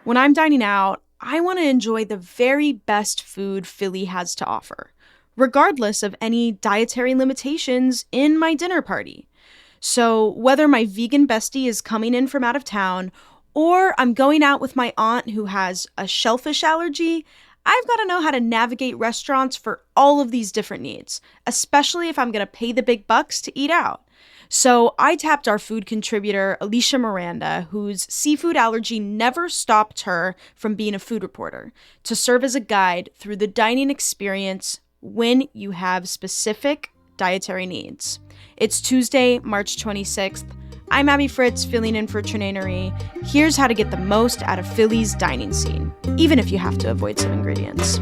When I'm dining out, I want to enjoy the very best food Philly has to offer, regardless of any dietary limitations in my dinner party. So, whether my vegan bestie is coming in from out of town or I'm going out with my aunt who has a shellfish allergy, I've got to know how to navigate restaurants for all of these different needs, especially if I'm going to pay the big bucks to eat out. So I tapped our food contributor, Alisha Miranda, whose seafood allergy never stopped her from being a food reporter, to serve as a guide through the dining experience when you have specific dietary needs. It's Tuesday, March 26th. I'm Abby Fritz, filling in for culinary. Here's how to get the most out of Philly's dining scene, even if you have to avoid some ingredients.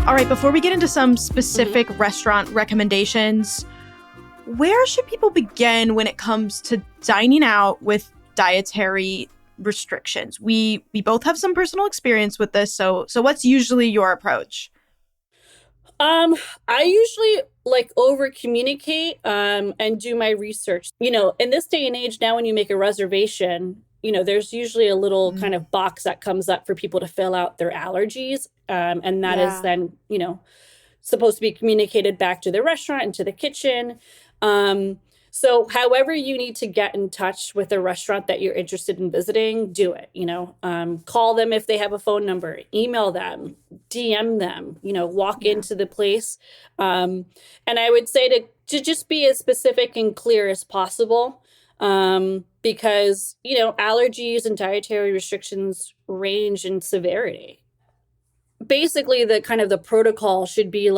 All right, before we get into some specific restaurant recommendations, where should people begin when it comes to dining out with dietary restrictions? We both have some personal experience with this, so what's usually your approach? I usually over communicate and do my research. In this day and age now, when you make a reservation, there's usually a little kind of box that comes up for people to fill out their allergies. And that is then, supposed to be communicated back to the restaurant and to the kitchen. So however you need to get in touch with a restaurant that you're interested in visiting, do it. Call them if they have a phone number, email them, DM them, walk into the place. And I would say to just be as specific and clear as possible. Because, allergies and dietary restrictions range in severity. Basically, the protocol should be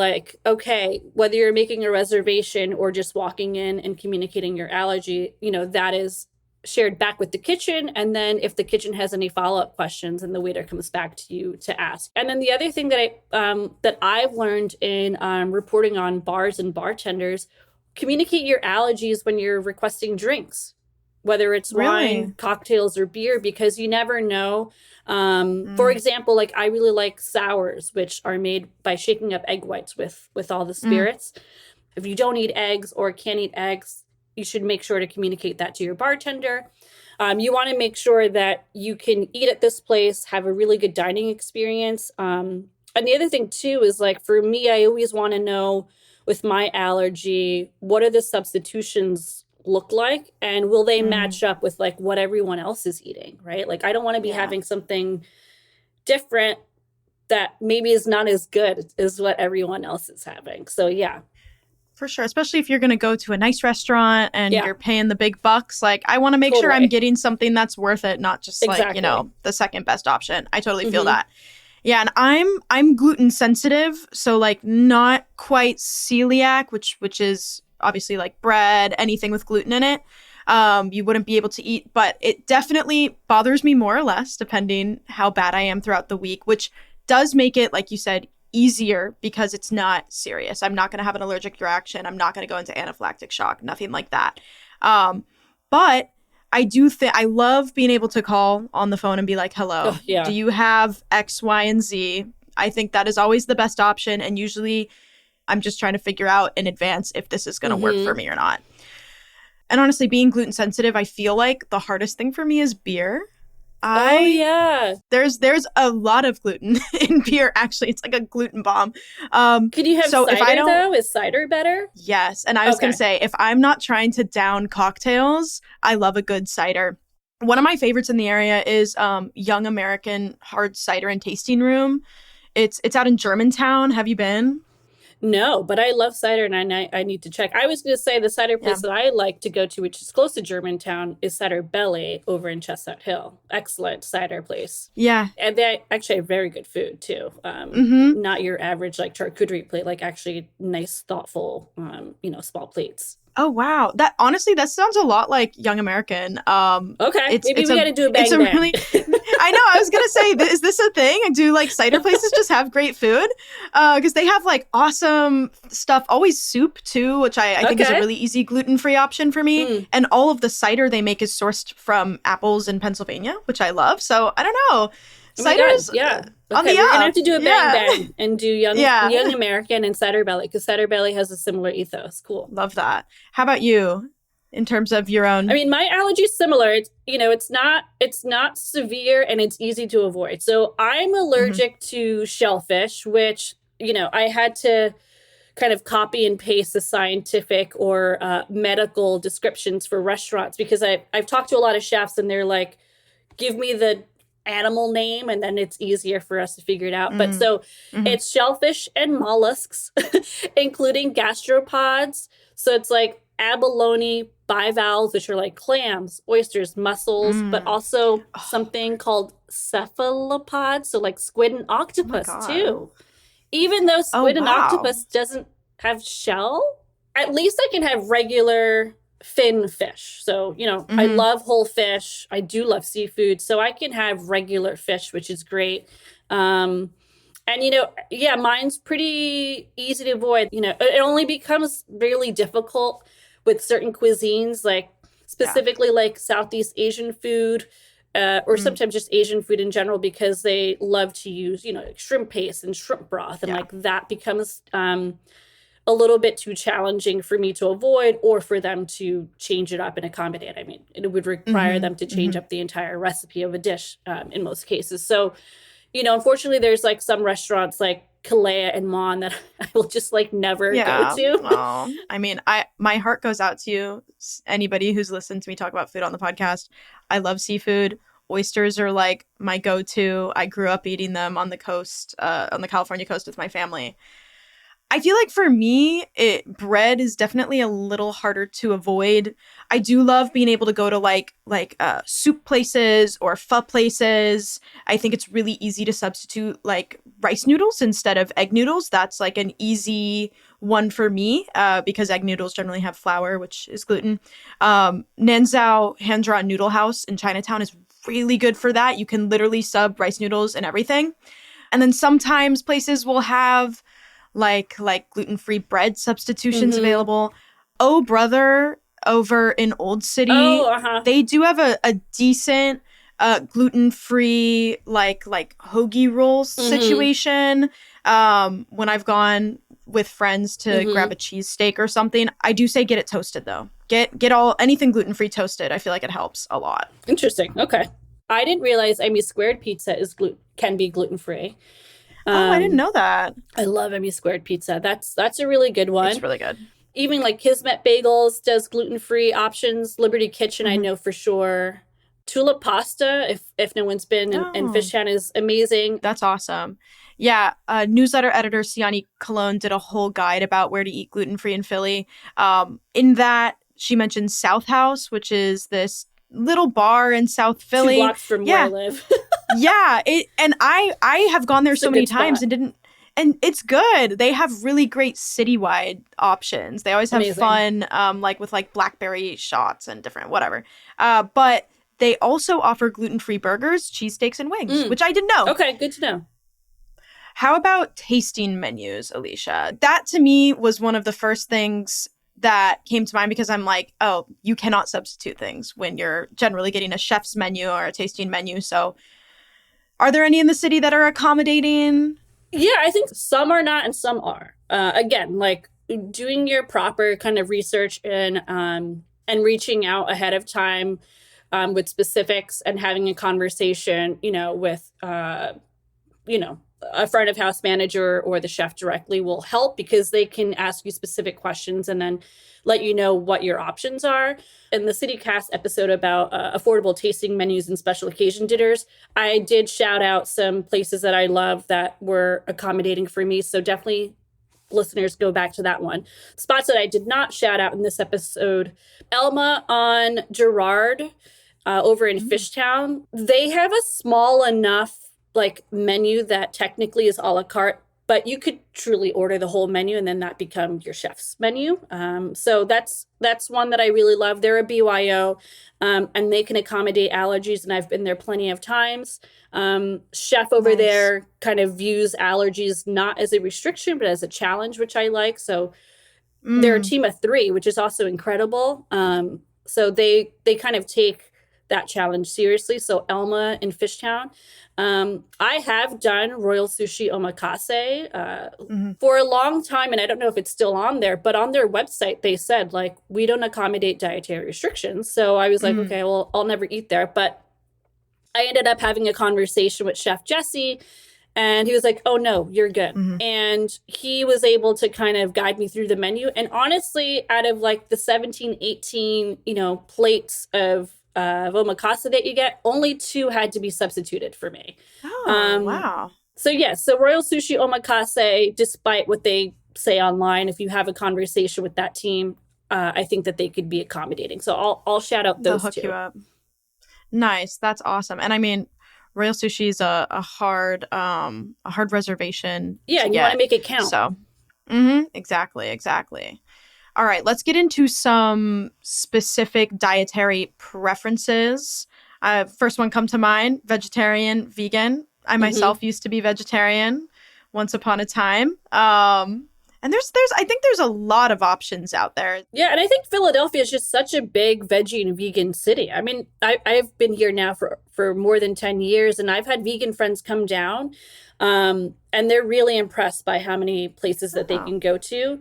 okay, whether you're making a reservation or just walking in and communicating your allergy, that is shared back with the kitchen. And then if the kitchen has any follow-up questions, and the waiter comes back to you to ask. And then the other thing that I've learned in reporting on bars and bartenders, communicate your allergies when you're requesting drinks, whether it's wine, cocktails, or beer, because you never know. For example, I really like sours, which are made by shaking up egg whites with all the spirits. If you don't eat eggs or can't eat eggs, you should make sure to communicate that to your bartender. You want to make sure that you can eat at this place, have a really good dining experience. And the other thing too is for me, I always want to know with my allergy, what are the substitutions look like, and will they match up with what everyone else is eating, right? I don't want to be having something different that maybe is not as good as what everyone else is having. So for sure, especially if you're going to go to a nice restaurant and you're paying the big bucks, I want to make sure I'm getting something that's worth it, not just the second best option. I totally feel that. Yeah, and I'm gluten sensitive, so not quite celiac, which is obviously bread, anything with gluten in it, you wouldn't be able to eat. But it definitely bothers me more or less, depending how bad I am throughout the week, which does make it, like you said, easier because it's not serious. I'm not going to have an allergic reaction. I'm not going to go into anaphylactic shock, nothing like that. But I do think I love being able to call on the phone and be like, hello, do you have X, Y, and Z? I think that is always the best option. And usually I'm just trying to figure out in advance if this is going to work for me or not. And honestly, being gluten sensitive, I feel like the hardest thing for me is beer. There's a lot of gluten in beer, actually. It's like a gluten bomb. Could you have cider, though? Is cider better? Yes. And I was going to say, if I'm not trying to down cocktails, I love a good cider. One of my favorites in the area is Young American Hard Cider and Tasting Room. It's out in Germantown. Have you been? No, but I love cider, and I need to check. I was going to say the cider place that I like to go to, which is close to Germantown, is Cider Belly over in Chestnut Hill. Excellent cider place. Yeah. And they actually have very good food, too. Not your average, charcuterie plate, actually nice, thoughtful, small plates. Oh, wow. That sounds a lot like Young American. Okay. Maybe we got to do a bang bang. Really, I know. I was going to say, is this a thing? Do cider places just have great food? Because they have awesome stuff. Always soup too, which I think is a really easy gluten-free option for me. And all of the cider they make is sourced from apples in Pennsylvania, which I love. So I don't know. Oh my God, yeah. On the we're up. Gonna have to do a bang bang and do young American and Cider Belly, because Cider Belly has a similar ethos. Cool. Love that. How about you in terms of your own? I mean, my allergy is similar. It's not severe and it's easy to avoid. So I'm allergic to shellfish, which, I had to kind of copy and paste the scientific or medical descriptions for restaurants, because I've talked to a lot of chefs and they're like, give me the animal name and then it's easier for us to figure it out. But so it's shellfish and mollusks, including gastropods. So it's like abalone, bivalves, which are like clams, oysters, mussels, but also something called cephalopods. So like squid and octopus too. Even though squid and octopus doesn't have shell, at least I can have regular fin fish. So, I love whole fish. I do love seafood. So I can have regular fish, which is great. And, mine's pretty easy to avoid. It only becomes really difficult with certain cuisines, like specifically like Southeast Asian food, or sometimes just Asian food in general, because they love to use, like shrimp paste and shrimp broth. And like that becomes a little bit too challenging for me to avoid, or for them to change it up and accommodate. I mean, it would require them to change up the entire recipe of a dish in most cases. So, unfortunately, there's like some restaurants like Kalea and Mon that I will just like never go to. Well, I mean, my heart goes out to you. Anybody who's listened to me talk about food on the podcast, I love seafood. Oysters are like my go-to. I grew up eating them on the coast, on the California coast with my family. I feel like for me, bread is definitely a little harder to avoid. I do love being able to go to like soup places or pho places. I think it's really easy to substitute like rice noodles instead of egg noodles. That's like an easy one for me because egg noodles generally have flour, which is gluten. Nanzhao Hand-Drawn Noodle House in Chinatown is really good for that. You can literally sub rice noodles and everything. And then sometimes places will have like gluten-free bread substitutions available. Oh Brother over in Old City, they do have a decent gluten-free like hoagie roll situation. When I've gone with friends to grab a cheesesteak or something, I do say get it toasted though. Get anything gluten-free toasted. I feel like it helps a lot. Interesting. Okay. I didn't realize Emmy Squared pizza can be gluten-free. I didn't know that. I love Emmy Squared pizza. That's a really good one. It's really good. Even like Kismet Bagels does gluten-free options. Liberty Kitchen, I know for sure. Tula Pasta, if no one's been in Fishtown, is amazing. That's awesome. Yeah, newsletter editor Siani Cologne did a whole guide about where to eat gluten-free in Philly. In that, she mentioned South House, which is this little bar in South Philly. 2 blocks from where I live. Yeah, and I have gone there so many times and it's good. They have really great citywide options. They always have fun, like with like blackberry shots and different whatever. But they also offer gluten-free burgers, cheesesteaks, and wings, which I didn't know. Okay, good to know. How about tasting menus, Alisha? That to me was one of the first things that came to mind, because I'm like, oh, you cannot substitute things when you're generally getting a chef's menu or a tasting menu. So are there any in the city that are accommodating? Yeah, I think some are not and some are. Again, like doing your proper kind of research and reaching out ahead of time with specifics and having a conversation, with, a front of house manager or the chef directly will help, because they can ask you specific questions and then let you know what your options are. In the CityCast episode about affordable tasting menus and special occasion dinners, I did shout out some places that I love that were accommodating for me. So definitely listeners go back to that one. Spots that I did not shout out in this episode, Elma on Girard over in Fishtown. They have a small enough like menu that technically is a la carte, but you could truly order the whole menu and then that become your chef's menu. So that's one that I really love. They're a BYO and they can accommodate allergies, and I've been there plenty of times. Chef over there kind of views allergies not as a restriction, but as a challenge, which I like. So they're a team of 3, which is also incredible. So they kind of take that challenge seriously. So Elma in Fishtown. I have done Royal Sushi Omakase for a long time, and I don't know if it's still on there, but on their website, they said, like, we don't accommodate dietary restrictions. So I was like, okay, well, I'll never eat there. But I ended up having a conversation with Chef Jesse, and he was like, oh, no, you're good. And he was able to kind of guide me through the menu. And honestly, out of like the 17, 18, plates of omakase that you get, only 2 had to be substituted for me. Oh, wow. So yes, so Royal Sushi Omakase, despite what they say online, if you have a conversation with that team, I think that they could be accommodating. So I'll shout out those They'll hook 2. you up. Nice. That's awesome. And I mean, Royal Sushi is a hard reservation. Yeah, and you want to make it count. So, exactly. All right, let's get into some specific dietary preferences. First one come to mind, vegetarian, vegan. I myself used to be vegetarian once upon a time. And I think there's a lot of options out there. Yeah, and I think Philadelphia is just such a big veggie and vegan city. I mean, I've been here now for more than 10 years, and I've had vegan friends come down, and they're really impressed by how many places that they can go to.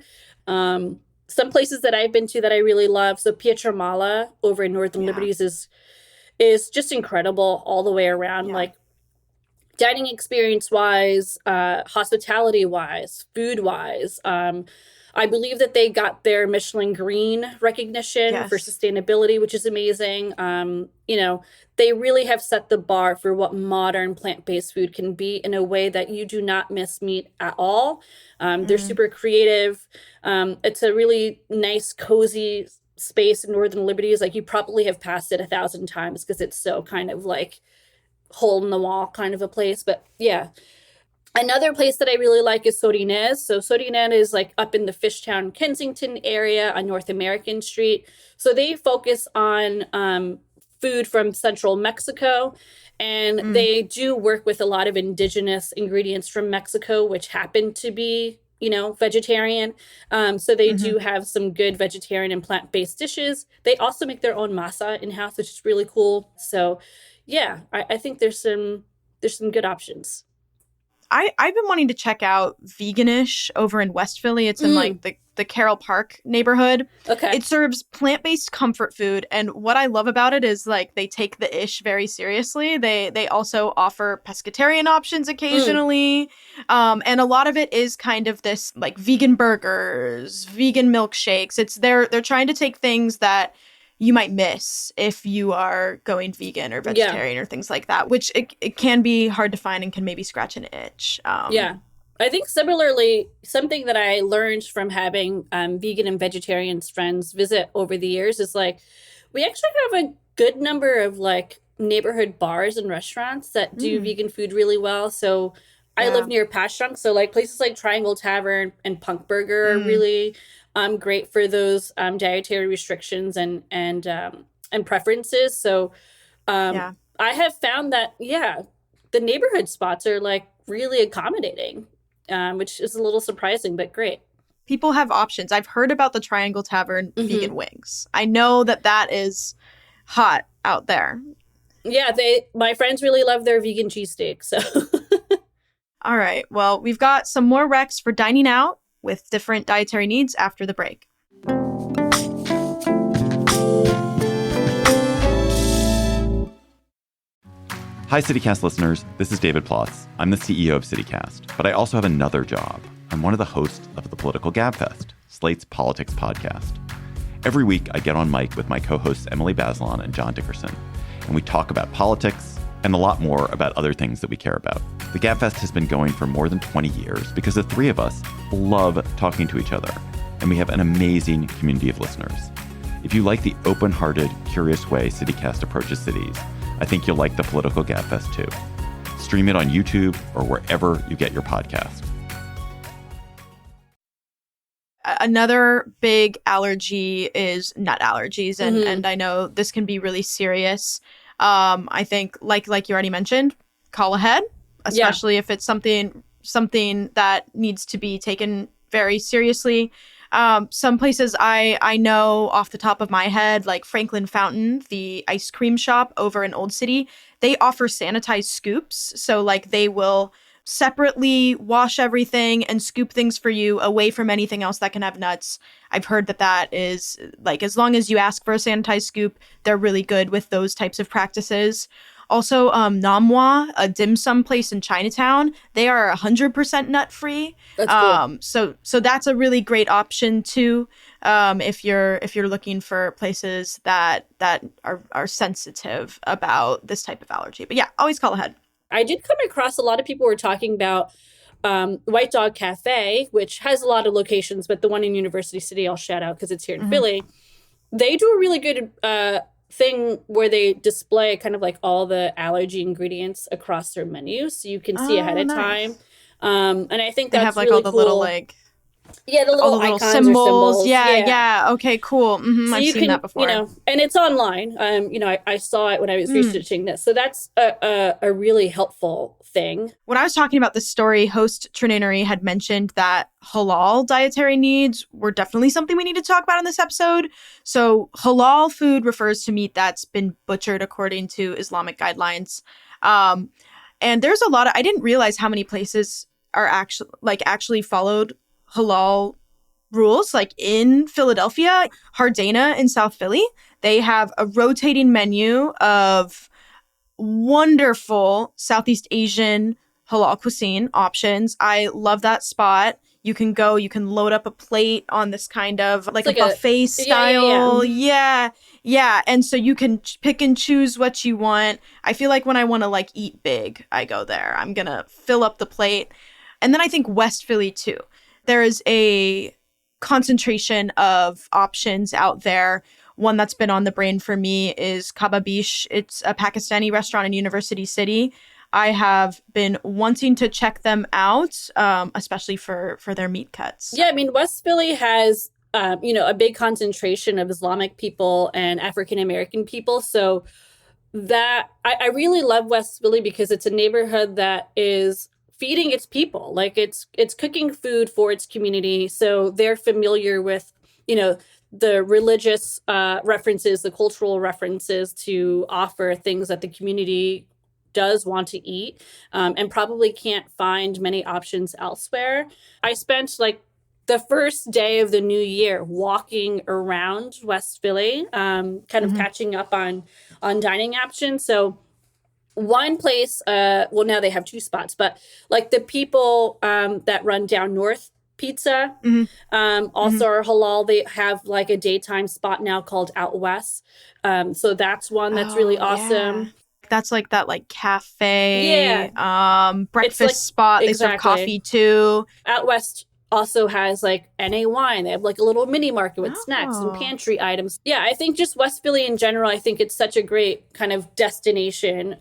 Some places that I've been to that I really love. So Pietramala over in Northern Liberties is just incredible all the way around. Like dining experience wise, hospitality wise, food wise. I believe that they got their Michelin Green recognition for sustainability, which is amazing. They really have set the bar for what modern plant-based food can be in a way that you do not miss meat at all. They're super creative. It's a really nice, cozy space in Northern Liberties. Like, you probably have passed it 1,000 times because it's so kind of like hole in the wall kind of a place. But yeah. Another place that I really like is Sorinez. So Sorinez is like up in the Fishtown, Kensington area on North American Street. So they focus on food from central Mexico, and they do work with a lot of indigenous ingredients from Mexico, which happen to be, vegetarian. So they do have some good vegetarian and plant-based dishes. They also make their own masa in-house, which is really cool. So yeah, I think there's some good options. I've been wanting to check out Veganish over in West Philly. It's in like the Carroll Park neighborhood. Okay. It serves plant-based comfort food. And what I love about it is like they take the ish very seriously. They also offer pescatarian options occasionally. And a lot of it is kind of this like vegan burgers, vegan milkshakes. They're trying to take things that you might miss if you are going vegan or vegetarian or things like that, which it can be hard to find and can maybe scratch an itch. I think similarly, something that I learned from having vegan and vegetarian friends visit over the years is like, we actually have a good number of like neighborhood bars and restaurants that do vegan food really well. So I live near Passyunk, so like places like Triangle Tavern and Punk Burger are really great for those dietary restrictions and preferences. So I have found that the neighborhood spots are like really accommodating, which is a little surprising, but great. People have options. I've heard about the Triangle Tavern vegan wings. I know that is hot out there. Yeah, my friends really love their vegan cheesesteak. So all right. Well, we've got some more recs for dining out with different dietary needs after the break. Hi, CityCast listeners. This is David Plotz. I'm the CEO of CityCast, but I also have another job. I'm one of the hosts of the Political Gabfest, Slate's politics podcast. Every week, I get on mic with my co-hosts Emily Bazelon and John Dickerson, and we talk about politics and a lot more about other things that we care about. The Gabfest has been going for more than 20 years because the three of us love talking to each other, and we have an amazing community of listeners. If you like the open-hearted, curious way CityCast approaches cities, I think you'll like the Political Gabfest too. Stream it on YouTube or wherever you get your podcast. Another big allergy is nut allergies, and I know this can be really serious. I think, like you already mentioned, call ahead, especially if it's something that needs to be taken very seriously. Some places I know off the top of my head, like Franklin Fountain, the ice cream shop over in Old City, they offer sanitized scoops. So like they will separately wash everything and scoop things for you away from anything else that can have nuts. I've heard that is like, as long as you ask for a sanitized scoop, they're really good with those types of practices. Also, Namwa, a dim sum place in Chinatown, they are 100% nut free. That's cool. So that's a really great option too. If you're looking for places that are sensitive about this type of allergy. But yeah, always call ahead. I did come across a lot of people were talking about White Dog Cafe, which has a lot of locations, but the one in University City I'll shout out because it's here in Philly. They do a really good thing where they display kind of like all the allergy ingredients across their menu, so you can see ahead of time. And I think that's they have like really all the cool. little like the little icons symbols. or symbols. Yeah. Okay, cool. So I've seen that before. And it's online. I saw it when I was researching this, so that's a really helpful thing. When I was talking about this story, host Trinary had mentioned that halal dietary needs were definitely something we need to talk about in this episode. So halal food refers to meat that's been butchered according to Islamic guidelines. And there's a lot of, I didn't realize how many places are actually followed halal rules. Like in Philadelphia, Hardana in South Philly, they have a rotating menu of wonderful Southeast Asian halal cuisine options. I love that spot. You can go, you can load up a plate on this kind of like a buffet style. Yeah. And so you can pick and choose what you want. I feel like when I want to like eat big, I go there. I'm going to fill up the plate. And then I think West Philly too. There is a concentration of options out there. One that's been on the brain for me is Kababish. It's a Pakistani restaurant in University City. I have been wanting to check them out, especially for their meat cuts. Yeah, I mean, West Philly has, a big concentration of Islamic people and African-American people. So that I really love West Philly because it's a neighborhood that is feeding its people. Like it's cooking food for its community. So they're familiar with, the religious references, the cultural references to offer things that the community does want to eat and probably can't find many options elsewhere. I spent like the first day of the new year walking around West Philly, kind of catching up on dining options. So one place, now they have two spots, but like the people that run Down North Pizza also are halal. They have like a daytime spot now called Out West. So that's one that's really awesome. Yeah. That's like that like cafe, breakfast spot. Exactly. They serve coffee too. Out West also has like NA wine. They have like a little mini market with snacks and pantry items. Yeah, I think just West Philly in general, I think it's such a great kind of destination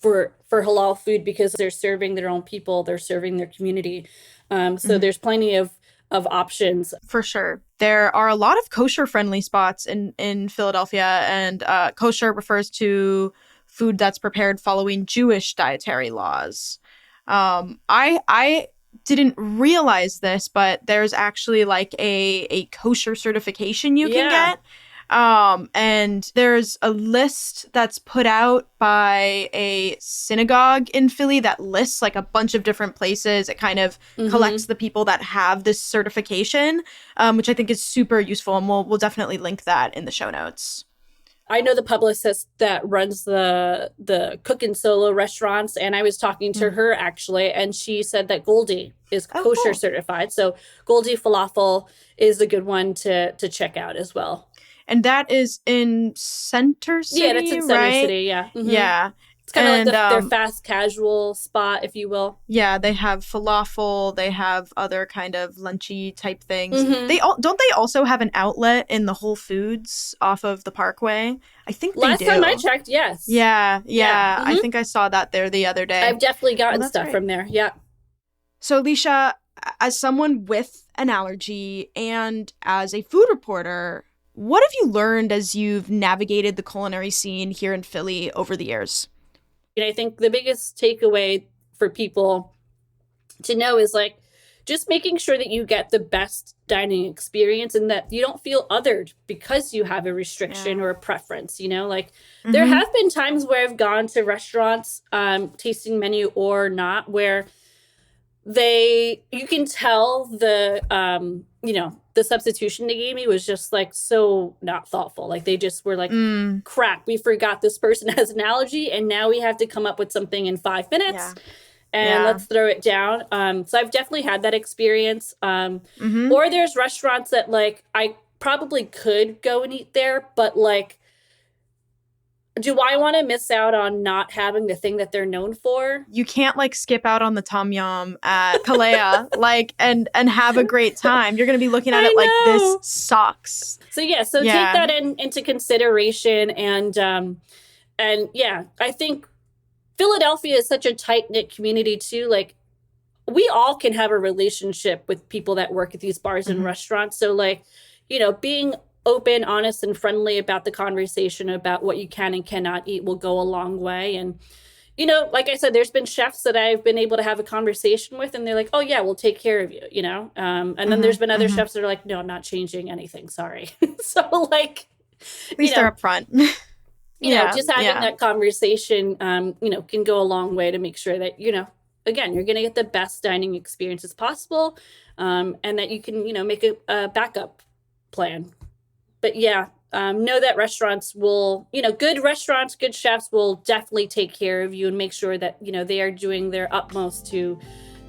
for halal food because they're serving their own people, they're serving their community. So there's plenty of options. For sure. There are a lot of kosher-friendly spots in Philadelphia, and kosher refers to food that's prepared following Jewish dietary laws. I didn't realize this, but there's actually like a kosher certification you can get. And there's a list that's put out by a synagogue in Philly that lists like a bunch of different places. It kind of collects the people that have this certification, which I think is super useful. And we'll definitely link that in the show notes. I know the publicist that runs the Cook and Solo restaurants, and I was talking to her actually, and she said that Goldie is kosher certified. So Goldie Falafel is a good one to check out as well. And that is in Center City, yeah, that's in Center City, yeah. Yeah. It's kind of like their fast casual spot, if you will. Yeah, they have falafel. They have other kind of lunchy type things. Don't they also have an outlet in the Whole Foods off of the Parkway? I think they do. Last time I checked, yes. Yeah. I think I saw that there the other day. I've definitely gotten stuff from there. Yeah. So, Alisha, as someone with an allergy and as a food reporter, what have you learned as you've navigated the culinary scene here in Philly over the years? I think the biggest takeaway for people to know is like, just making sure that you get the best dining experience and that you don't feel othered because you have a restriction or a preference, you know, like there have been times where I've gone to restaurants, tasting menu or not, where you can tell the, you know, the substitution they gave me was just like so not thoughtful. Like they just were like, crap, we forgot this person has an allergy and now we have to come up with something in 5 minutes. And let's throw it down. So I've definitely had that experience. Or there's restaurants that like I probably could go and eat there, but like, do I want to miss out on not having the thing that they're known for? You can't like skip out on the tom yum at Kalea like and have a great time. You're going to be looking at it like this sucks. So take that into consideration. And I think Philadelphia is such a tight-knit community too. Like we all can have a relationship with people that work at these bars and restaurants. So like, you know, being open, honest, and friendly about the conversation about what you can and cannot eat will go a long way. And, you know, like I said, there's been chefs that I've been able to have a conversation with and they're like, oh yeah, we'll take care of you, you know? And then there's been other chefs that are like, no, I'm not changing anything. Sorry. So like, at least they're upfront. You know, just having that conversation, you know, can go a long way to make sure that, you know, again, you're going to get the best dining experience as possible. And that you can, you know, make a backup plan. But know that restaurants will, you know, good restaurants, good chefs will definitely take care of you and make sure that, you know, they are doing their utmost to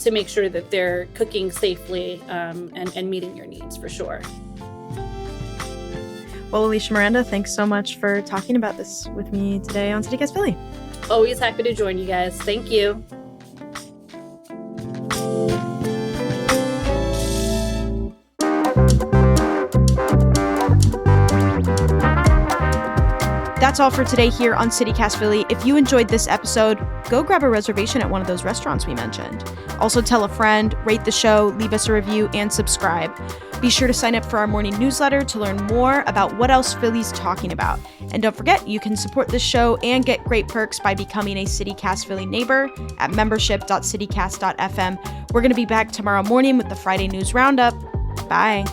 make sure that they're cooking safely and meeting your needs for sure. Well, Alisha Miranda, thanks so much for talking about this with me today on CityCast Philly. Always happy to join you guys. Thank you. That's all for today here on CityCast Philly. If you enjoyed this episode, go grab a reservation at one of those restaurants we mentioned. Also tell a friend, rate the show, leave us a review, and subscribe. Be sure to sign up for our morning newsletter to learn more about what else Philly's talking about. And don't forget, you can support this show and get great perks by becoming a CityCast Philly neighbor at membership.citycast.fm. We're going to be back tomorrow morning with the Friday News Roundup. Bye.